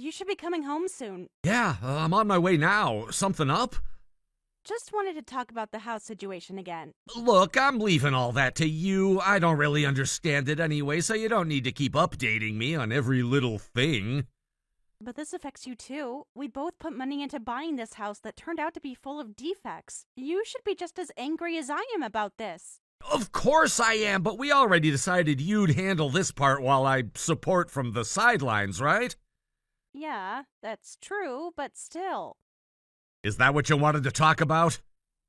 You should be coming home soon. Yeah, I'm on my way now. Something up? Just wanted to talk about the house situation again. Look, I'm leaving all that to you. I don't really understand it anyway, so you don't need to keep updating me on every little thing. But this affects you too. We both put money into buying this house that turned out to be full of defects. You should be just as angry as I am about this. Of course I am, but we already decided you'd handle this part while I support from the sidelines, right? Yeah, that's true, but still. Is that what you wanted to talk about?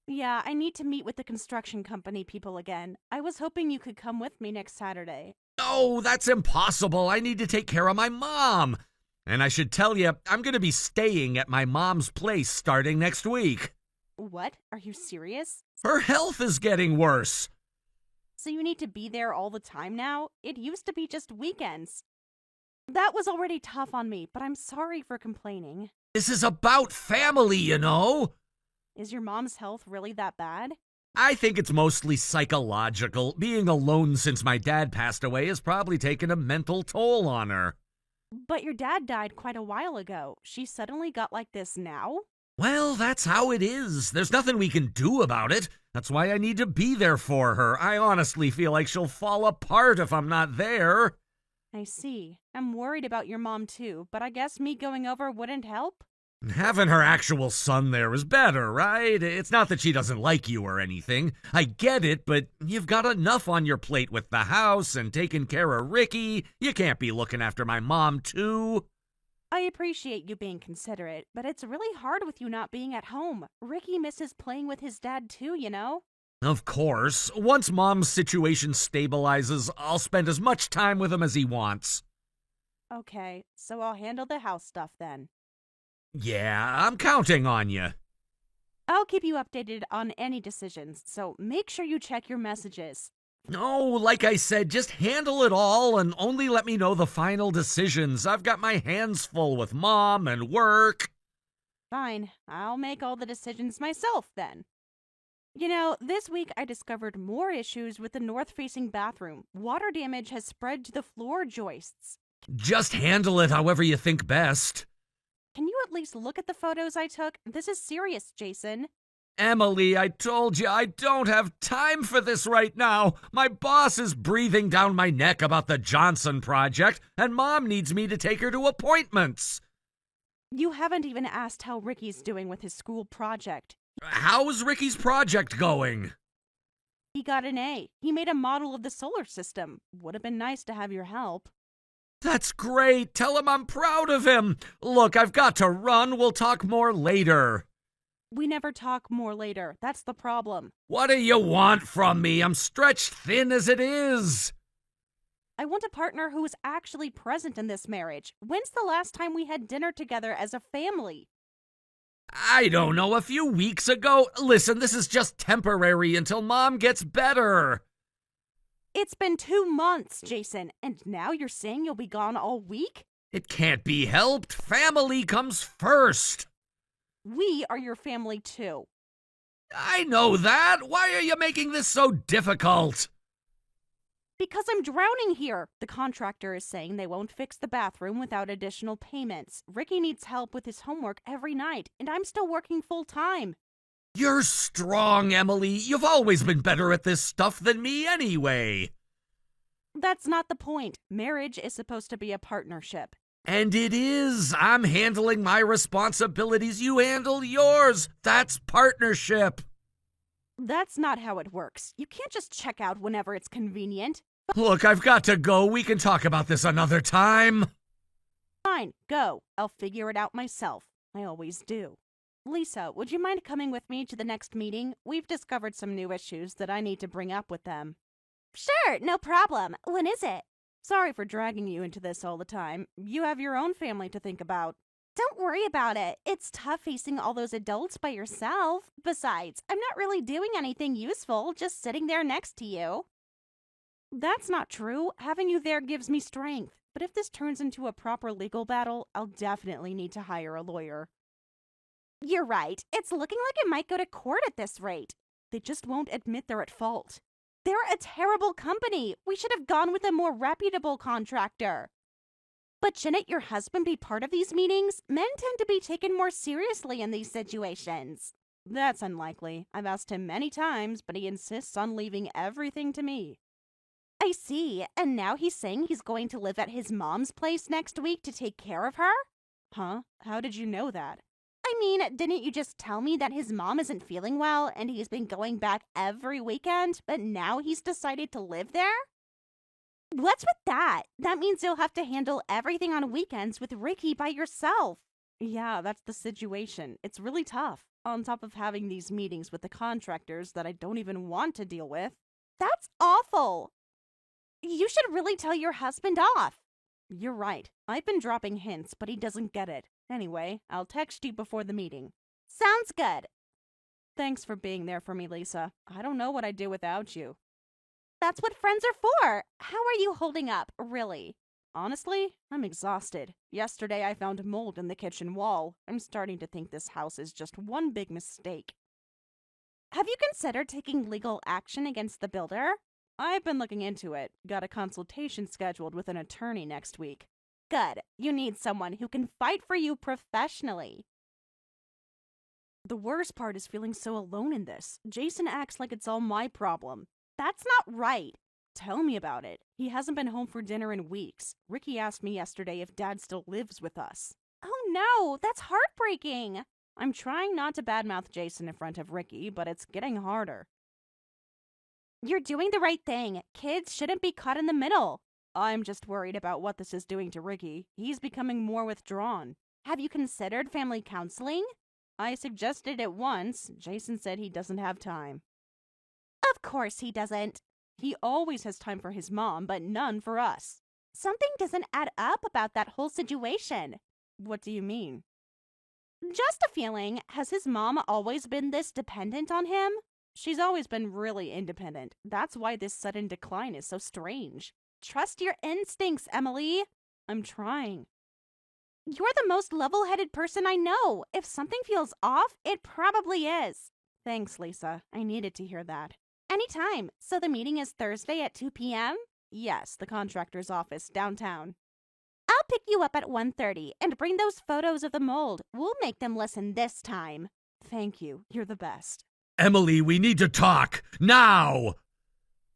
Yeah, I need to meet with the construction company people again. I was hoping you could come with me next Saturday. No, that's impossible. I need to take care of my mom. And I should tell you, I'm going to be staying at my mom's place starting next week. What? Are you serious? Her health is getting worse. So you need to be there all the time now? It used to be just weekends. That was already tough on me, but I'm sorry for complaining. This is about family, you know. Is your mom's health really that bad? I think it's mostly psychological. Being alone since my dad passed away has probably taken a mental toll on her. But your dad died quite a while ago. She suddenly got like this now? Well, that's how it is. There's nothing we can do about it. That's why I need to be there for her. I honestly feel like she'll fall apart if I'm not there. I see. I'm worried about your mom too, but I guess me going over wouldn't help? Having her actual son there is better, right? It's not that she doesn't like you or anything. I get it, but you've got enough on your plate with the house and taking care of Ricky. You can't be looking after my mom, too. I appreciate you being considerate, but it's really hard with you not being at home. Ricky misses playing with his dad too, you know? Of course. Once Mom's situation stabilizes, I'll spend as much time with him as he wants. Okay, so I'll handle the house stuff then. Yeah, I'm counting on you. I'll keep you updated on any decisions, so make sure you check your messages. No, like I said, just handle it all and only let me know the final decisions. I've got my hands full with Mom and work. Fine, I'll make all the decisions myself then. You know, this week I discovered more issues with the north-facing bathroom. Water damage has spread to the floor joists. Just handle it however you think best. Can you at least look at the photos I took? This is serious, Jason. Emily, I told you I don't have time for this right now. My boss is breathing down my neck about the Johnson project, and Mom needs me to take her to appointments. You haven't even asked how Ricky's doing with his school project. How's Ricky's project going? He got an A. He made a model of the solar system. Would have been nice to have your help. That's great. Tell him I'm proud of him. Look, I've got to run. We'll talk more later. We never talk more later. That's the problem. What do you want from me? I'm stretched thin as it is. I want a partner who is actually present in this marriage. When's the last time we had dinner together as a family? I don't know, a few weeks ago. Listen, this is just temporary until Mom gets better. It's been 2 months, Jason, and now you're saying you'll be gone all week? It can't be helped. Family comes first. We are your family too. I know that. Why are you making this so difficult? Because I'm drowning here. The contractor is saying they won't fix the bathroom without additional payments. Ricky needs help with his homework every night, and I'm still working full time. You're strong, Emily. You've always been better at this stuff than me anyway. That's not the point. Marriage is supposed to be a partnership. And it is. I'm handling my responsibilities. You handle yours. That's partnership. That's not how it works. You can't just check out whenever it's convenient. Look, I've got to go. We can talk about this another time. Fine, go. I'll figure it out myself. I always do. Lisa, would you mind coming with me to the next meeting? We've discovered some new issues that I need to bring up with them. Sure, no problem. When is it? Sorry for dragging you into this all the time. You have your own family to think about. Don't worry about it. It's tough facing all those adults by yourself. Besides, I'm not really doing anything useful, just sitting there next to you. That's not true. Having you there gives me strength. But if this turns into a proper legal battle, I'll definitely need to hire a lawyer. You're right. It's looking like it might go to court at this rate. They just won't admit they're at fault. They're a terrible company. We should have gone with a more reputable contractor. But shouldn't your husband be part of these meetings? Men tend to be taken more seriously in these situations. That's unlikely. I've asked him many times, but he insists on leaving everything to me. I see. And now he's saying he's going to live at his mom's place next week to take care of her? Huh? How did you know that? I mean, didn't you just tell me that his mom isn't feeling well and he's been going back every weekend, but now he's decided to live there? What's with that? That means you'll have to handle everything on weekends with Ricky by yourself. Yeah, that's the situation. It's really tough, on top of having these meetings with the contractors that I don't even want to deal with. That's awful. You should really tell your husband off. You're right. I've been dropping hints, but he doesn't get it. Anyway, I'll text you before the meeting. Sounds good. Thanks for being there for me, Lisa. I don't know what I'd do without you. That's what friends are for. How are you holding up, really? Honestly, I'm exhausted. Yesterday I found mold in the kitchen wall. I'm starting to think this house is just one big mistake. Have you considered taking legal action against the builder? I've been looking into it. Got a consultation scheduled with an attorney next week. Good. You need someone who can fight for you professionally. The worst part is feeling so alone in this. Jason acts like it's all my problem. That's not right. Tell me about it. He hasn't been home for dinner in weeks. Ricky asked me yesterday if Dad still lives with us. Oh no, that's heartbreaking. I'm trying not to badmouth Jason in front of Ricky, but it's getting harder. You're doing the right thing. Kids shouldn't be caught in the middle. I'm just worried about what this is doing to Ricky. He's becoming more withdrawn. Have you considered family counseling? I suggested it once. Jason said he doesn't have time. Of course he doesn't. He always has time for his mom, but none for us. Something doesn't add up about that whole situation. What do you mean? Just a feeling. Has his mom always been this dependent on him? She's always been really independent. That's why this sudden decline is so strange. Trust your instincts, Emily. I'm trying. You're the most level-headed person I know. If something feels off, it probably is. Thanks, Lisa. I needed to hear that. Anytime. So the meeting is Thursday at 2 p.m.? Yes, the contractor's office downtown. I'll pick you up at 1:30 and bring those photos of the mold. We'll make them listen this time. Thank you. You're the best. Emily, we need to talk. Now!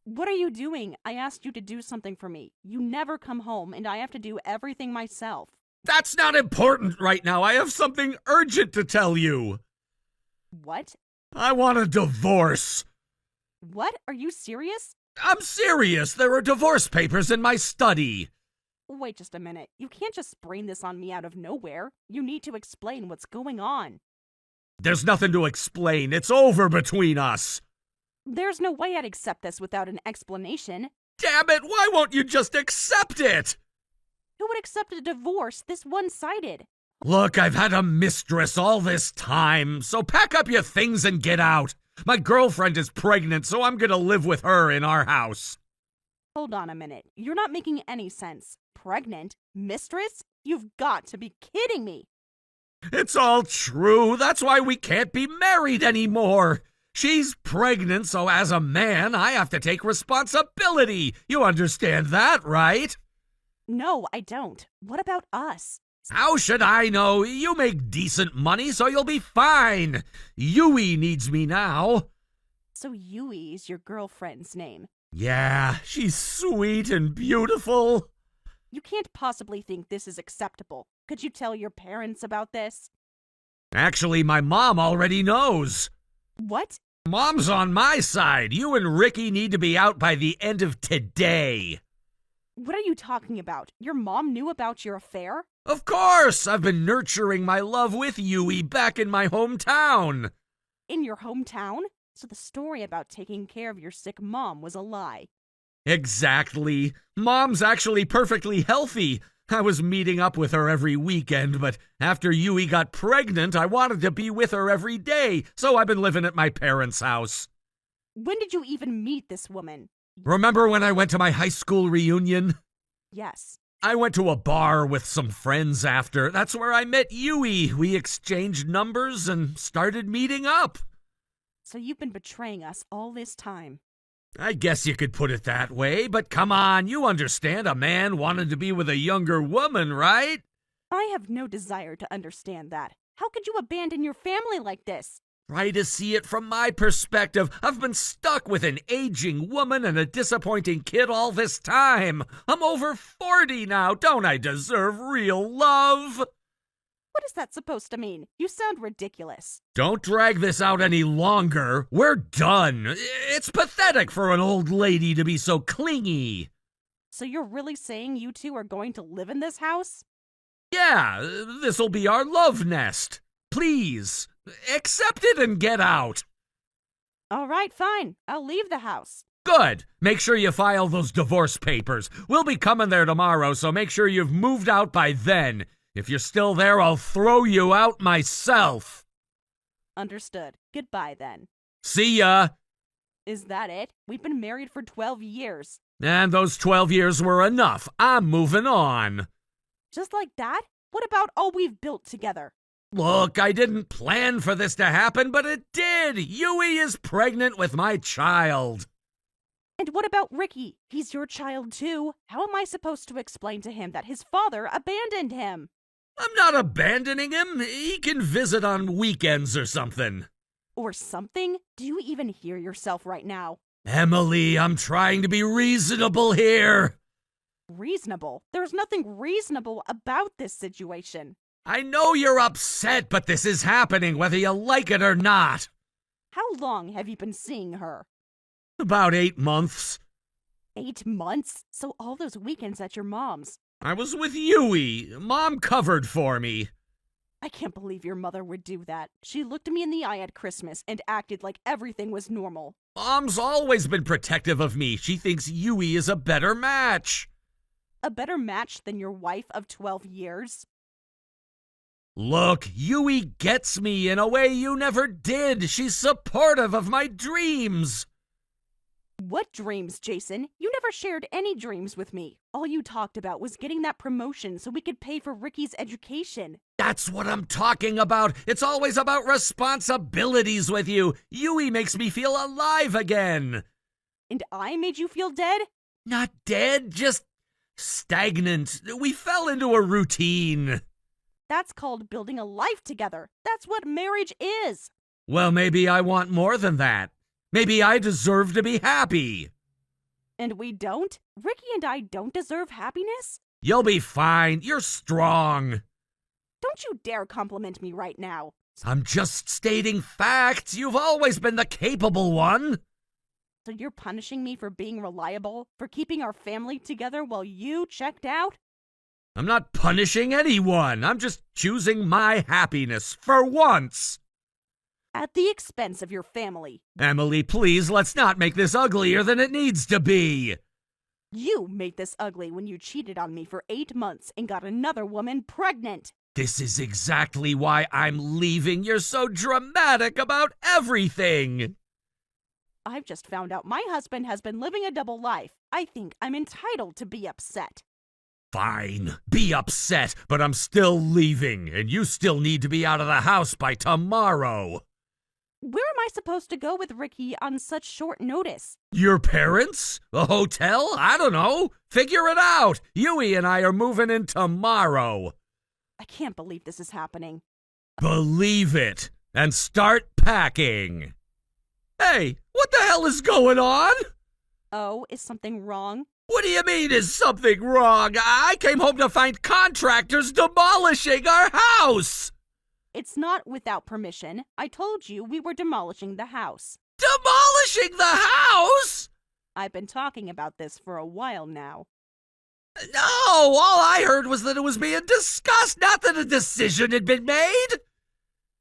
What are you doing? I asked you to do something for me. You never come home, and I have to do everything myself. That's not important right now. I have something urgent to tell you. What? I want a divorce. What? Are you serious? I'm serious. There are divorce papers in my study. Wait just a minute. You can't just spring this on me out of nowhere. You need to explain what's going on. There's nothing to explain. It's over between us. There's no way I'd accept this without an explanation. Damn it, why won't you just accept it? Who would accept a divorce this one-sided? Look, I've had a mistress all this time, so pack up your things and get out. My girlfriend is pregnant, so I'm gonna live with her in our house. Hold on a minute. You're not making any sense. Pregnant? Mistress? You've got to be kidding me. It's all true. That's why we can't be married anymore. She's pregnant, so as a man, I have to take responsibility. You understand that, right? No, I don't. What about us? How should I know? You make decent money, so you'll be fine. Yui needs me now. So Yui is your girlfriend's name. Yeah, she's sweet and beautiful. You can't possibly think this is acceptable. Could you tell your parents about this? Actually, my mom already knows. What? Mom's on my side. You and Ricky need to be out by the end of today. What are you talking about? Your mom knew about your affair? Of course! I've been nurturing my love with Yui back in my hometown. In your hometown? So the story about taking care of your sick mom was a lie. Exactly. Mom's actually perfectly healthy. I was meeting up with her every weekend, but after Yui got pregnant, I wanted to be with her every day, so I've been living at my parents' house. When did you even meet this woman? Remember when I went to my high school reunion? Yes. I went to a bar with some friends after. That's where I met Yui. We exchanged numbers and started meeting up. So you've been betraying us all this time. I guess you could put it that way, but come on, you understand a man wanted to be with a younger woman, right? I have no desire to understand that. How could you abandon your family like this? Try to see it from my perspective. I've been stuck with an aging woman and a disappointing kid all this time. I'm over 40 now. Don't I deserve real love? What is that supposed to mean? You sound ridiculous. Don't drag this out any longer. We're done. It's pathetic for an old lady to be so clingy. So you're really saying you two are going to live in this house? Yeah, this'll be our love nest. Please, accept it and get out. All right, fine. I'll leave the house. Good. Make sure you file those divorce papers. We'll be coming there tomorrow, so make sure you've moved out by then. If you're still there, I'll throw you out myself. Understood. Goodbye, then. See ya. Is that it? We've been married for 12 years. And those 12 years were enough. I'm moving on. Just like that? What about all we've built together? Look, I didn't plan for this to happen, but it did. Yui is pregnant with my child. And what about Ricky? He's your child too. How am I supposed to explain to him that his father abandoned him? I'm not abandoning him. He can visit on weekends or something. Or something? Do you even hear yourself right now? Emily, I'm trying to be reasonable here. Reasonable? There's nothing reasonable about this situation. I know you're upset, but this is happening whether you like it or not. How long have you been seeing her? About 8 months. 8 months? So all those weekends at your mom's. I was with Yui. Mom covered for me. I can't believe your mother would do that. She looked me in the eye at Christmas and acted like everything was normal. Mom's always been protective of me. She thinks Yui is a better match. A better match than your wife of 12 years? Look, Yui gets me in a way you never did. She's supportive of my dreams. What dreams, Jason? You never shared any dreams with me. All you talked about was getting that promotion so we could pay for Ricky's education. That's what I'm talking about. It's always about responsibilities with you. Yui makes me feel alive again. And I made you feel dead? Not dead, just stagnant. We fell into a routine. That's called building a life together. That's what marriage is. Well, maybe I want more than that. Maybe I deserve to be happy. And we don't? Ricky and I don't deserve happiness? You'll be fine. You're strong. Don't you dare compliment me right now. I'm just stating facts. You've always been the capable one. So you're punishing me for being reliable? For keeping our family together while you checked out? I'm not punishing anyone. I'm just choosing my happiness for once. At the expense of your family. Emily, please, let's not make this uglier than it needs to be. You made this ugly when you cheated on me for 8 months and got another woman pregnant. This is exactly why I'm leaving. You're so dramatic about everything. I've just found out my husband has been living a double life. I think I'm entitled to be upset. Fine, be upset, but I'm still leaving, and you still need to be out of the house by tomorrow. Where am I supposed to go with Ricky on such short notice? Your parents? A hotel? I don't know. Figure it out. Yui and I are moving in tomorrow. I can't believe this is happening. Believe it, and start packing. Hey, what the hell is going on? Oh, is something wrong? What do you mean, is something wrong? I came home to find contractors demolishing our house! It's not without permission. I told you we were demolishing the house. Demolishing the house? I've been talking about this for a while now. No, all I heard was that it was being discussed, not that a decision had been made.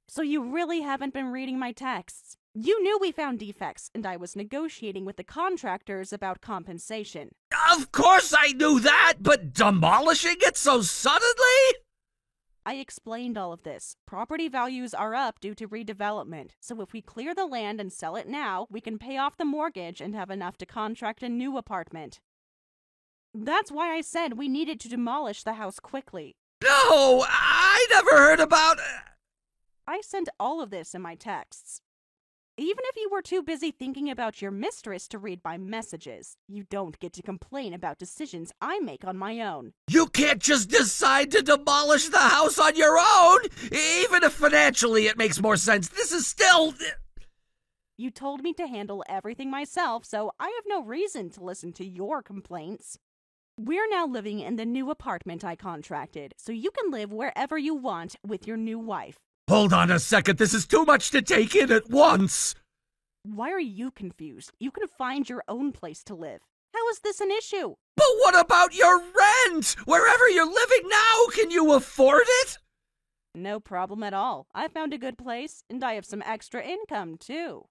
So you really haven't been reading my texts? You knew we found defects, and I was negotiating with the contractors about compensation. Of course I knew that, but demolishing it so suddenly? I explained all of this. Property values are up due to redevelopment, so if we clear the land and sell it now, we can pay off the mortgage and have enough to contract a new apartment. That's why I said we needed to demolish the house quickly. No, I never heard about... I sent all of this in my texts. Even if you were too busy thinking about your mistress to read my messages, you don't get to complain about decisions I make on my own. You can't just decide to demolish the house on your own! Even if financially it makes more sense, this is still... You told me to handle everything myself, so I have no reason to listen to your complaints. We're now living in the new apartment I contracted, so you can live wherever you want with your new wife. Hold on a second, this is too much to take in at once! Why are you confused? You can find your own place to live. How is this an issue? But what about your rent? Wherever you're living now, can you afford it? No problem at all. I found a good place, and I have some extra income, too.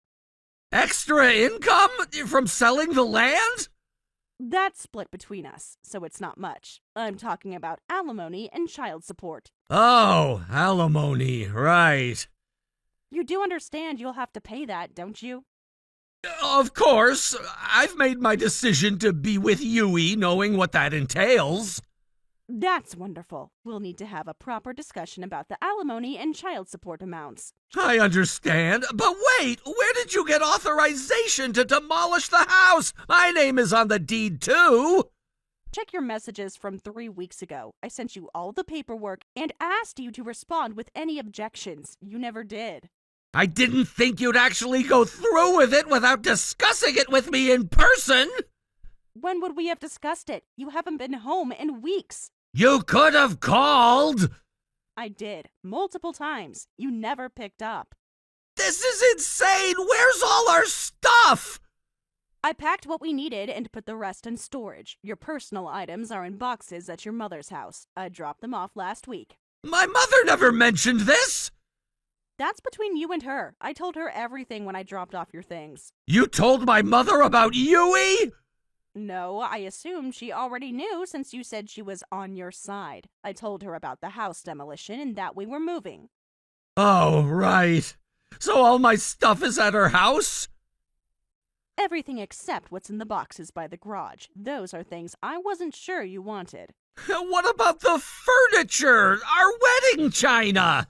Extra income? From selling the land? That's split between us, so it's not much. I'm talking about alimony and child support. Oh, alimony, right. You do understand you'll have to pay that, don't you? Of course. I've made my decision to be with Yui, knowing what that entails. That's wonderful. We'll need to have a proper discussion about the alimony and child support amounts. I understand, but wait, where did you get authorization to demolish the house? My name is on the deed, too. Check your messages from 3 weeks ago. I sent you all the paperwork and asked you to respond with any objections. You never did. I didn't think you'd actually go through with it without discussing it with me in person. When would we have discussed it? You haven't been home in weeks. You could have called. I did, multiple times. You never picked up. This is insane. Where's all our stuff? I packed what we needed and put the rest in storage. Your personal items are in boxes at your mother's house. I dropped them off last week. My mother never mentioned this. That's between you and her. I told her everything when I dropped off your things. You told my mother about Yui? No, I assumed she already knew since you said she was on your side. I told her about the house demolition and that we were moving. Oh, right. So all my stuff is at her house? Everything except what's in the boxes by the garage. Those are things I wasn't sure you wanted. What about the furniture? Our wedding china?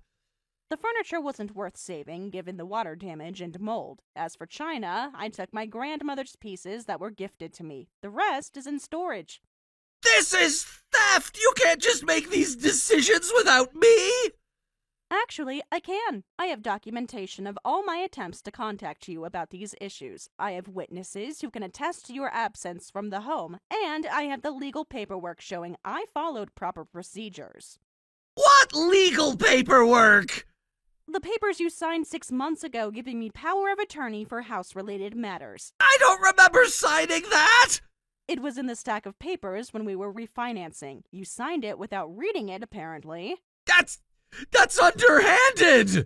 The furniture wasn't worth saving, given the water damage and mold. As for china, I took my grandmother's pieces that were gifted to me. The rest is in storage. This is theft! You can't just make these decisions without me! Actually, I can. I have documentation of all my attempts to contact you about these issues. I have witnesses who can attest to your absence from the home, and I have the legal paperwork showing I followed proper procedures. What legal paperwork? The papers you signed 6 months ago giving me power of attorney for house-related matters. I don't remember signing that! It was in the stack of papers when we were refinancing. You signed it without reading it, apparently. That's underhanded!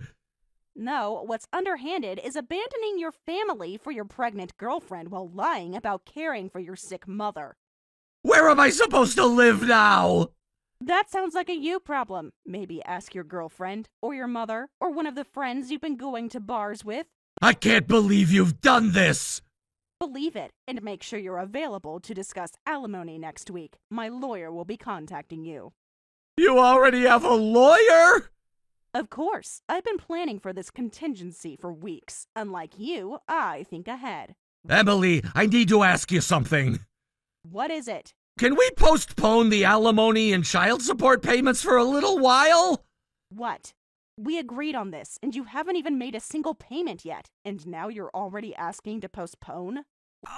No, what's underhanded is abandoning your family for your pregnant girlfriend while lying about caring for your sick mother. Where am I supposed to live now? That sounds like a you problem. Maybe ask your girlfriend, or your mother, or one of the friends you've been going to bars with. I can't believe you've done this! Believe it, and make sure you're available to discuss alimony next week. My lawyer will be contacting you. You already have a lawyer? Of course. I've been planning for this contingency for weeks. Unlike you, I think ahead. Emily, I need to ask you something. What is it? Can we postpone the alimony and child support payments for a little while? What? We agreed on this, and you haven't even made a single payment yet. And now you're already asking to postpone?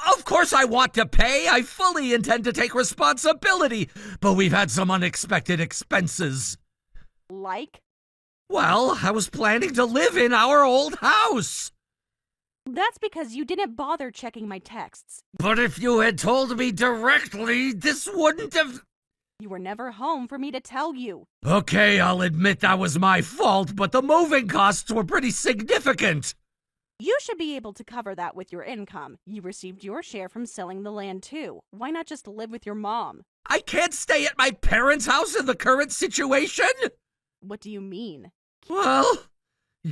Of course I want to pay. I fully intend to take responsibility. But we've had some unexpected expenses. Like? Well, I was planning to live in our old house. That's because you didn't bother checking my texts. But if you had told me directly, this wouldn't have... You were never home for me to tell you. Okay, I'll admit that was my fault, but the moving costs were pretty significant. You should be able to cover that with your income. You received your share from selling the land too. Why not just live with your mom? I can't stay at my parents' house in the current situation. What do you mean? Well,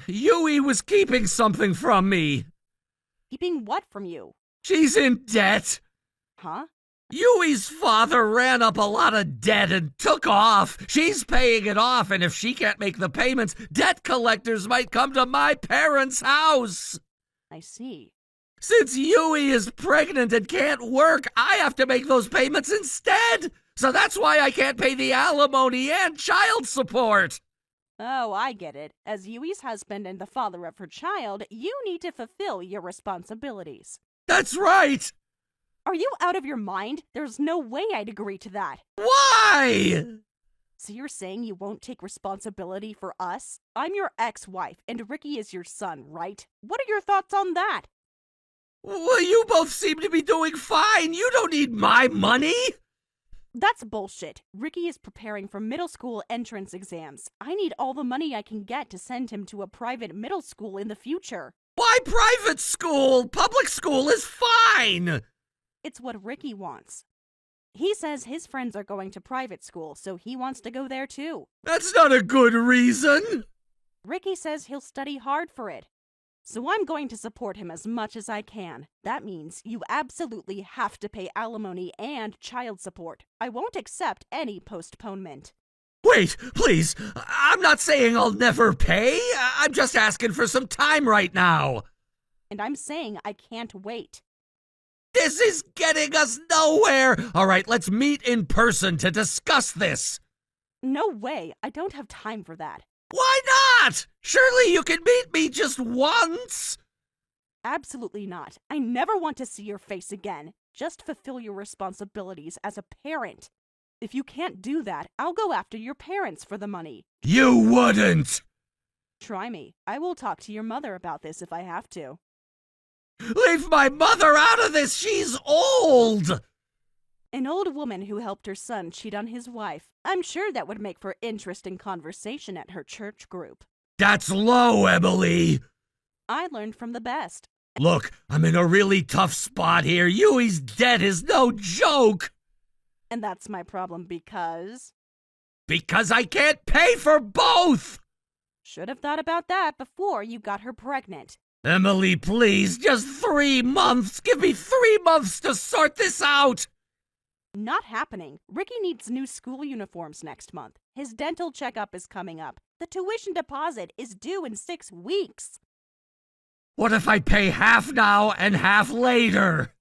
Yui was keeping something from me. Keeping what from you? She's in debt. Huh? Yui's father ran up a lot of debt and took off. She's paying it off, and if she can't make the payments, debt collectors might come to my parents' house. I see. Since Yui is pregnant and can't work, I have to make those payments instead. So that's why I can't pay the alimony and child support. Oh, I get it. As Yui's husband and the father of her child, you need to fulfill your responsibilities. That's right. Are you out of your mind? There's no way I'd agree to that. Why? So you're saying you won't take responsibility for us? I'm your ex-wife, and Ricky is your son, right? What are your thoughts on that? Well, you both seem to be doing fine. You don't need my money. That's bullshit. Ricky is preparing for middle school entrance exams. I need all the money I can get to send him to a private middle school in the future. Why private school? Public school is fine. It's what Ricky wants. He says his friends are going to private school, so he wants to go there too. That's not a good reason. Ricky says he'll study hard for it. So I'm going to support him as much as I can. That means you absolutely have to pay alimony and child support. I won't accept any postponement. Wait, please. I'm not saying I'll never pay. I'm just asking for some time right now. And I'm saying I can't wait. This is getting us nowhere. All right, let's meet in person to discuss this. No way. I don't have time for that. Why not? Surely you can meet me just once. Absolutely not. I never want to see your face again. Just fulfill your responsibilities as a parent. If you can't do that, I'll go after your parents for the money. You wouldn't. Try me. I will talk to your mother about this if I have to. Leave my mother out of this. She's old. An old woman who helped her son cheat on his wife. I'm sure that would make for interesting conversation at her church group. That's low, Emily. I learned from the best. Look, I'm in a really tough spot here. Yui's debt is no joke. And that's my problem because I can't pay for both. should have thought about that before you got her pregnant. Emily, please, just 3 months. Give me 3 months to sort this out. Not happening. Ricky needs new school uniforms next month. His dental checkup is coming up. The tuition deposit is due in 6 weeks. What if I pay half now and half later?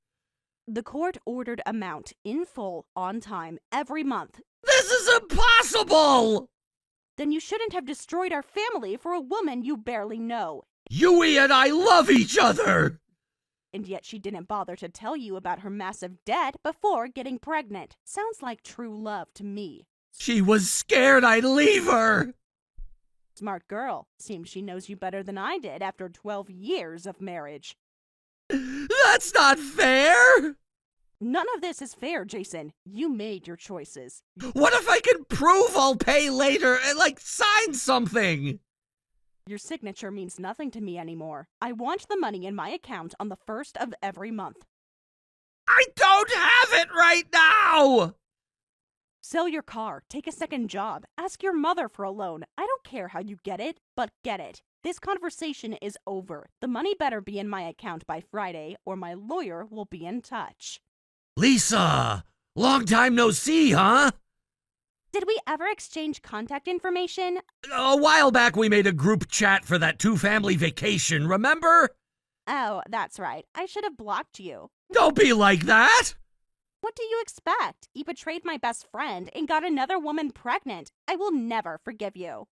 The court-ordered amount in full, on time, every month. This is impossible! Then you shouldn't have destroyed our family for a woman you barely know. Yui and I love each other! And yet she didn't bother to tell you about her massive debt before getting pregnant. Sounds like true love to me. She was scared I'd leave her! Smart girl. Seems she knows you better than I did after 12 years of marriage. That's not fair! None of this is fair, Jason. You made your choices. What if I can prove I'll pay later and, sign something? Your signature means nothing to me anymore. I want the money in my account on the 1st of every month. I don't have it right now! Sell your car, take a second job, ask your mother for a loan. I don't care how you get it, but get it. This conversation is over. The money better be in my account by Friday, or my lawyer will be in touch. Lisa! Long time no see, huh? Did we ever exchange contact information? A while back we made a group chat for that 2-family vacation, remember? Oh, that's right. I should have blocked you. Don't be like that! What do you expect? You betrayed my best friend and got another woman pregnant. I will never forgive you.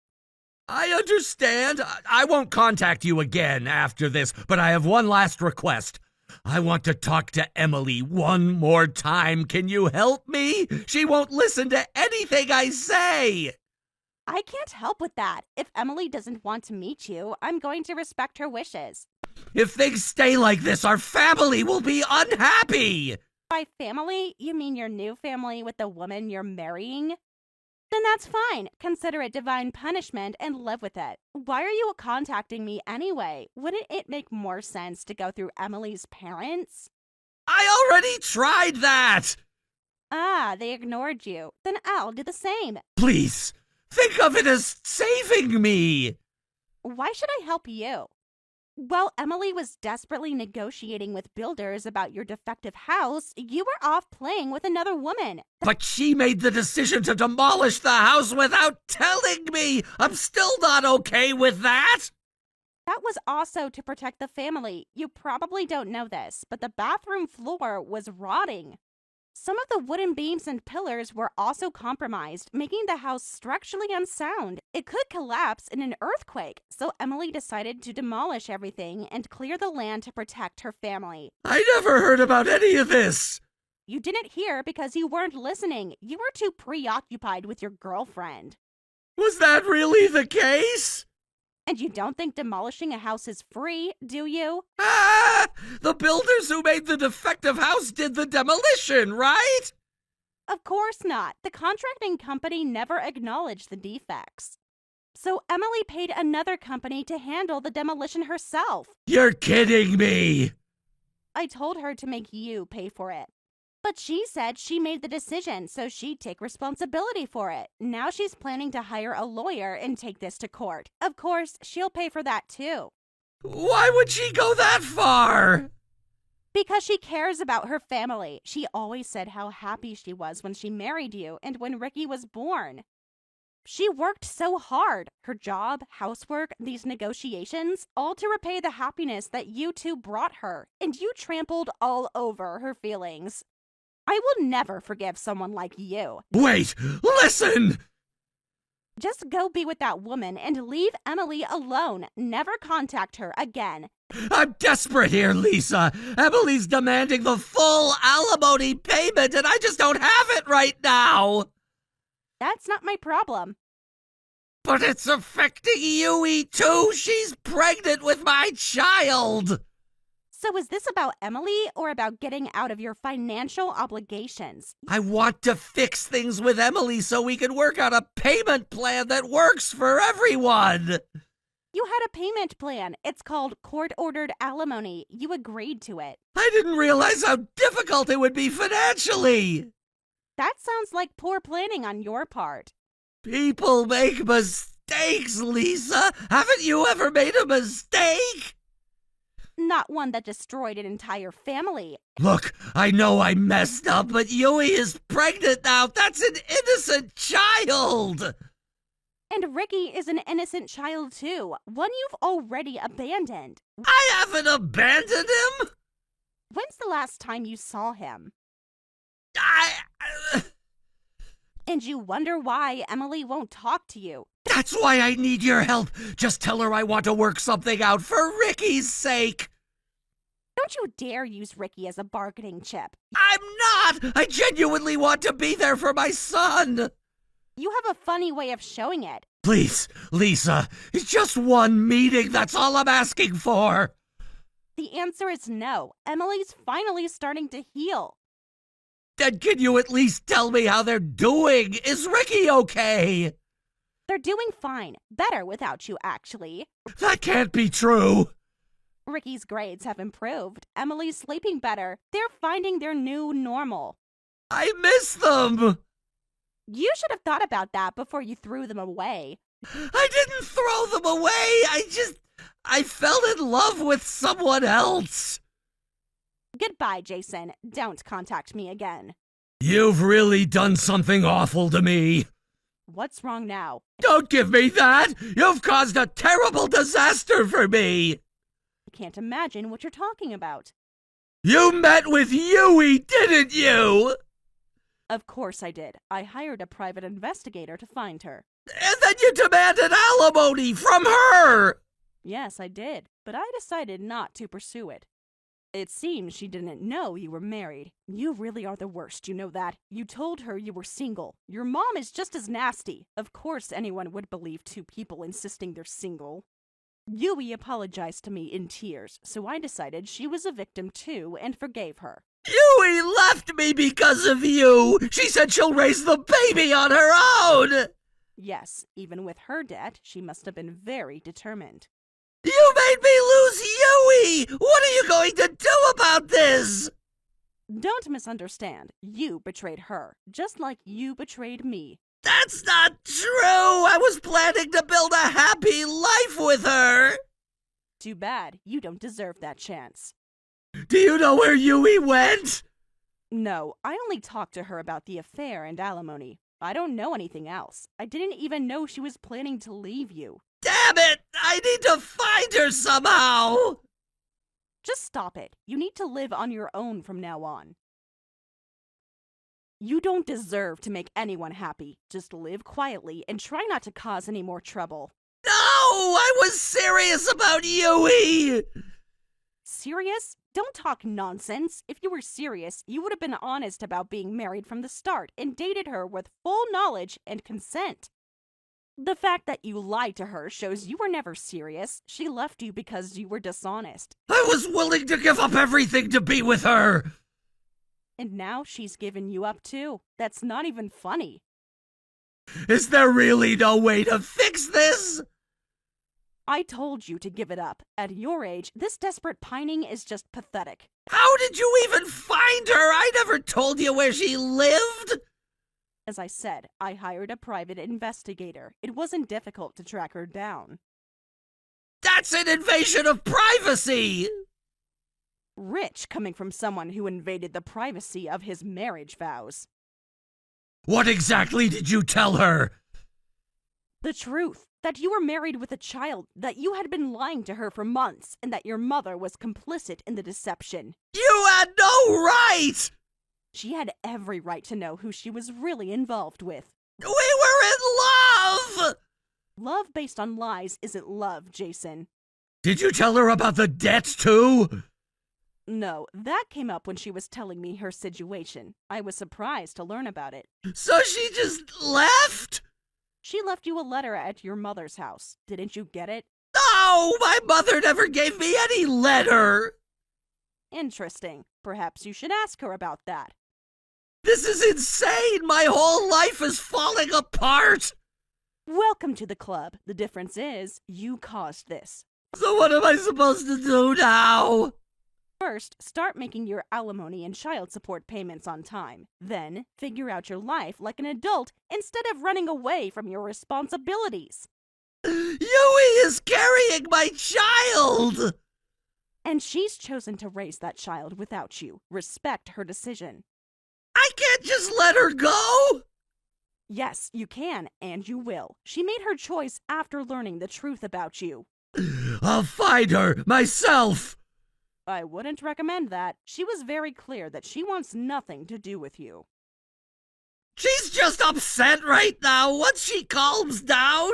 I understand. I won't contact you again after this, but I have one last request. I want to talk to Emily one more time. Can you help me? She won't listen to anything I say. I can't help with that. If Emily doesn't want to meet you, I'm going to respect her wishes. If things stay like this, our family will be unhappy. By family, you mean your new family with the woman you're marrying? Then that's fine. Consider it divine punishment and live with it. Why are you contacting me anyway? Wouldn't it make more sense to go through Emily's parents? I already tried that! Ah, they ignored you. Then I'll do the same. Please, think of it as saving me! Why should I help you? While Emily was desperately negotiating with builders about your defective house, you were off playing with another woman. But she made the decision to demolish the house without telling me! I'm still not okay with that! That was also to protect the family. You probably don't know this, but the bathroom floor was rotting. Some of the wooden beams and pillars were also compromised, making the house structurally unsound. It could collapse in an earthquake, so Emily decided to demolish everything and clear the land to protect her family. I never heard about any of this! You didn't hear because you weren't listening. You were too preoccupied with your girlfriend. Was that really the case? And you don't think demolishing a house is free, do you? Ah! The builders who made the defective house did the demolition, right? Of course not. The contracting company never acknowledged the defects. So Emily paid another company to handle the demolition herself. You're kidding me! I told her to make you pay for it. But she said she made the decision, so she'd take responsibility for it. Now she's planning to hire a lawyer and take this to court. Of course, she'll pay for that too. Why would she go that far? Because she cares about her family. She always said how happy she was when she married you and when Ricky was born. She worked so hard. Her job, housework, these negotiations, all to repay the happiness that you two brought her. And you trampled all over her feelings. I will never forgive someone like you. Wait, listen! Just go be with that woman and leave Emily alone. Never contact her again. I'm desperate here, Lisa. Emily's demanding the full alimony payment, and I just don't have it right now. That's not my problem. But it's affecting Yui too. She's pregnant with my child. So is this about Emily or about getting out of your financial obligations? I want to fix things with Emily so we can work out a payment plan that works for everyone. You had a payment plan. It's called court-ordered alimony. You agreed to it. I didn't realize how difficult it would be financially. That sounds like poor planning on your part. People make mistakes, Lisa. Haven't you ever made a mistake? Not one that destroyed an entire family. Look, I know I messed up, but Yui is pregnant now. That's an innocent child. And Ricky is an innocent child too, one you've already abandoned. I haven't abandoned him. When's the last time you saw him? I And you wonder why Emily won't talk to you. That's why I need your help. Just tell her I want to work something out for Ricky's sake. Don't you dare use Ricky as a bargaining chip. I'm not. I genuinely want to be there for my son. You have a funny way of showing it. Please, Lisa, it's just one meeting. That's all I'm asking for. The answer is no. Emily's finally starting to heal. Then can you at least tell me how they're doing? Is Ricky okay? They're doing fine. Better without you, actually. That can't be true. Ricky's grades have improved. Emily's sleeping better. They're finding their new normal. I miss them. You should have thought about that before you threw them away. I didn't throw them away. I fell in love with someone else. Goodbye, Jason. Don't contact me again. You've really done something awful to me. What's wrong now? Don't give me that! You've caused a terrible disaster for me! I can't imagine what you're talking about. You met with Yui, didn't you? Of course I did. I hired a private investigator to find her. And then you demanded alimony from her! Yes, I did, but I decided not to pursue it. It seems she didn't know you were married. You really are the worst, you know that. You told her you were single. Your mom is just as nasty. Of course anyone would believe two people insisting they're single. Yui apologized to me in tears, so I decided she was a victim too and forgave her. Yui left me because of you! She said she'll raise the baby on her own! Yes, even with her debt, she must have been very determined. You made me lose Yui! What are you going to do about this? Don't misunderstand. You betrayed her, just like you betrayed me. That's not true! I was planning to build a happy life with her! Too bad. You don't deserve that chance. Do you know where Yui went? No, I only talked to her about the affair and alimony. I don't know anything else. I didn't even know she was planning to leave you. Damn it! I need to find her somehow! Just stop it. You need to live on your own from now on. You don't deserve to make anyone happy. Just live quietly and try not to cause any more trouble. No! I was serious about Yui! Serious? Don't talk nonsense. If you were serious, you would have been honest about being married from the start and dated her with full knowledge and consent. The fact that you lied to her shows you were never serious. She left you because you were dishonest. I was willing to give up everything to be with her! And now she's given you up too. That's not even funny. Is there really no way to fix this? I told you to give it up. At your age, this desperate pining is just pathetic. How did you even find her? I never told you where she lived! As I said, I hired a private investigator. It wasn't difficult to track her down. That's an invasion of privacy! Rich coming from someone who invaded the privacy of his marriage vows. What exactly did you tell her? The truth. That you were married with a child, that you had been lying to her for months, and that your mother was complicit in the deception. You had no right! She had every right to know who she was really involved with. We were in love! Love based on lies isn't love, Jason. Did you tell her about the debt, too? No, that came up when she was telling me her situation. I was surprised to learn about it. So she just left? She left you a letter at your mother's house. Didn't you get it? No, my mother never gave me any letter. Interesting. Perhaps you should ask her about that. This is insane. My whole life is falling apart. Welcome to the club. The difference is, you caused this. So what am I supposed to do now? First, start making your alimony and child support payments on time. Then, figure out your life like an adult instead of running away from your responsibilities. Yui is carrying my child! And she's chosen to raise that child without you. Respect her decision. I can't just let her go! Yes, you can, and you will. She made her choice after learning the truth about you. I'll find her myself! I wouldn't recommend that. She was very clear that she wants nothing to do with you. She's just upset right now. Once she calms down...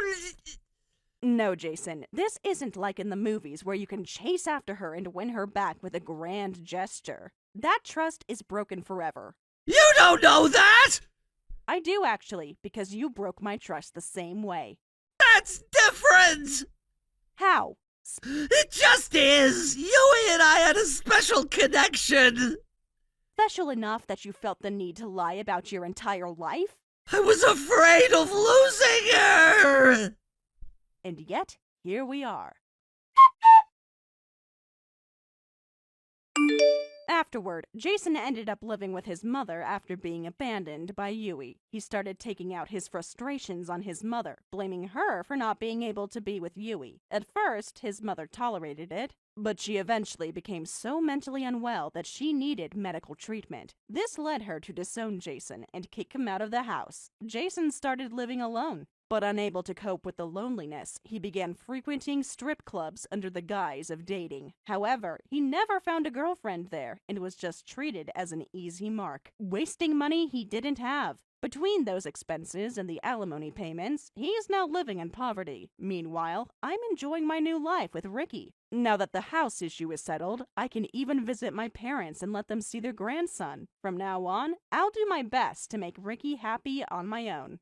No, Jason, this isn't like in the movies where you can chase after her and win her back with a grand gesture. That trust is broken forever. You don't know that! I do actually, because you broke my trust the same way. That's different! How? It just is! Yui and I had a special connection! Special enough that you felt the need to lie about your entire life? I was afraid of losing her! And yet, here we are. Afterward, Jason ended up living with his mother after being abandoned by Yui. He started taking out his frustrations on his mother, blaming her for not being able to be with Yui. At first, his mother tolerated it, but she eventually became so mentally unwell that she needed medical treatment. This led her to disown Jason and kick him out of the house. Jason started living alone. But unable to cope with the loneliness, he began frequenting strip clubs under the guise of dating. However, he never found a girlfriend there and was just treated as an easy mark, wasting money he didn't have. Between those expenses and the alimony payments, he is now living in poverty. Meanwhile, I'm enjoying my new life with Ricky. Now that the house issue is settled, I can even visit my parents and let them see their grandson. From now on, I'll do my best to make Ricky happy on my own.